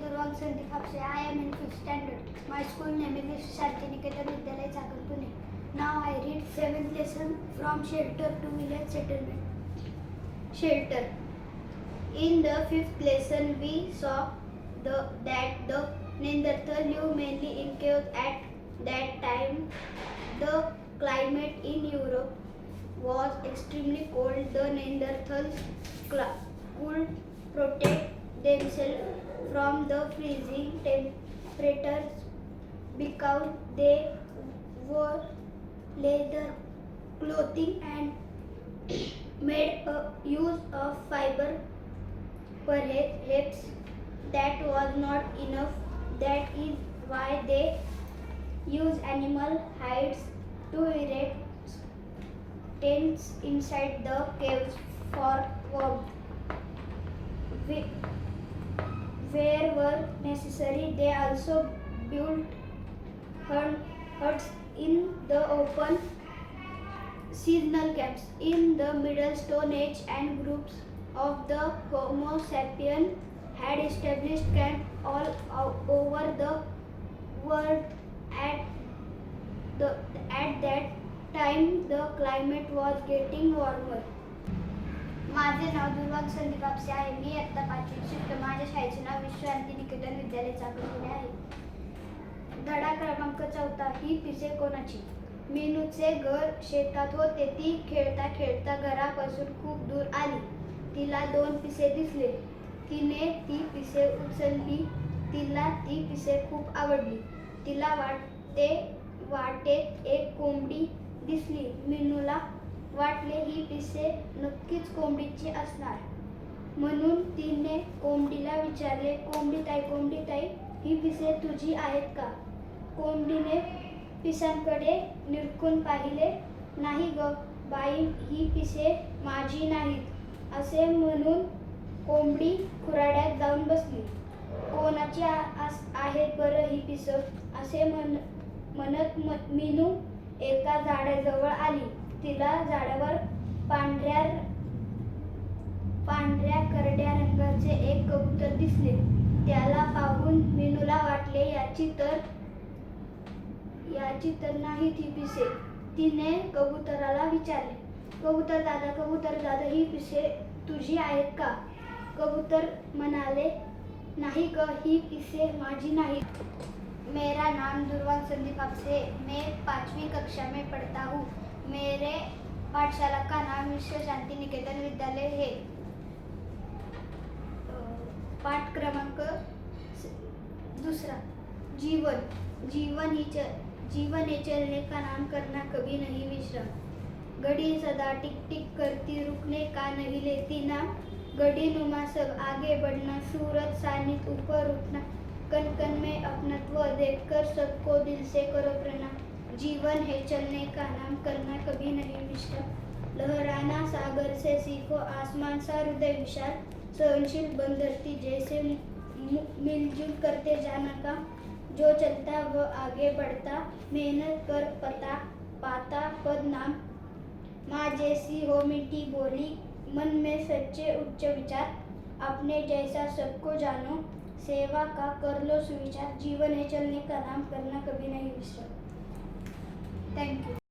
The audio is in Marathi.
दुर्वांग Sandeep हापसे. I am in 5th standard. My school name is Shantiniketan Vidyalaya, Chakan, Pune. Now I read 7th lesson from shelter to village settlement. Shelter. In the 5th lesson we saw that the Neanderthal lived mainly in caves. At that time the climate in Europe was extremely cold. The Neanderthals could protect themselves from the freezing temperatures because they wore leather clothing and made use of fiber. Perhaps that was not enough. That is why they use animal hides to erect tents inside the caves for warmth. Wherever necessary, they also built huts in the open. Seasonal camps in the Middle Stone Age, and groups of the Homo sapiens had established camps all over the world. At that time, the climate was getting warmer. माझे नाव दुर्वांग संदीप हापसे आहे. मी इयत्ता 5वीत शिकतो. माझ्या शाळेचे नाव शांतिनिकेतन विद्यालय, चाकण, पुणे आहे. धडा क्रमांक 4. ही पिसे कोणाची? मीनूचे घर शेतात होते. ती खेळता खेळता घरापासून खूप दूर आली. तिला 2 पिसे दिसले. तिने ती पिसे उचलली. तिला ती पिसे खूप आवडली. तिला वाटेत एक कोंबडी दिसली. मीनूला वाटले ही पिसे नक्कीच कोंबडीची असणार, म्हणून तिने कोंबडीला विचारले, कोंबडी ताई, ही पिसे तुझी आहेत का? कोंबडीने पिसांकडे निरखून पाहिले. नाही ग बाई, ही पिसे माझी नाहीत, असे म्हणून कोंबडी खुराड्यात जाऊन बसली. कोणाची आहेत बरं ही पिसं? असे म्हणत मीनू एका झाडाजवळ आली. तिला झाडावर पांढऱ्या करड्या रंगाचे एक कबूतर दिसले. त्याला पाहून मीनूला वाटले याची तर नाही ती पिसे. तिने कबुतराला विचारले, कबूतर दादा, ही पिसे तुझी आहेत का? कबूतर म्हणाले, नाही ग, ही पिसे माझी नाहीत. मेरा नाम दुर्वांग संदीप हापसे. मैं 5वीं कक्षा में पढ़ता हूँ. मेरे पाठशाला का नाम विश्व शांति निकेतन विद्यालय है. पाठ क्रमांक 2. जीवन है चलने का नाम, करना कभी नहीं विश्राम. घड़ी सदा टिक टिक करती, रुकने का नहीं लेती नाम. घड़ी नुमा सब आगे बढ़ना, सूरज सानित ऊपर उठना. कण कण में अपनत्व देखकर सबको दिल से करो प्रणाम. जीवन है चलने का नाम, करना कभी नहीं विश्राम. लहराना सागर से सीखो, आसमान सा हृदय विशाल. सहनशील बन धरती जैसे, मिलजुल करते जाना काम. जो चलता वह आगे बढ़ता, मेहनत कर पाता पद नाम. माँ जैसी हो मीठी बोली, मन में सच्चे उच्च विचार. अपने जैसा सबको जानो, सेवा का कर लो सुविचार. जीवन है चलने का नाम, करना कभी नहीं विश्राम. Thank you.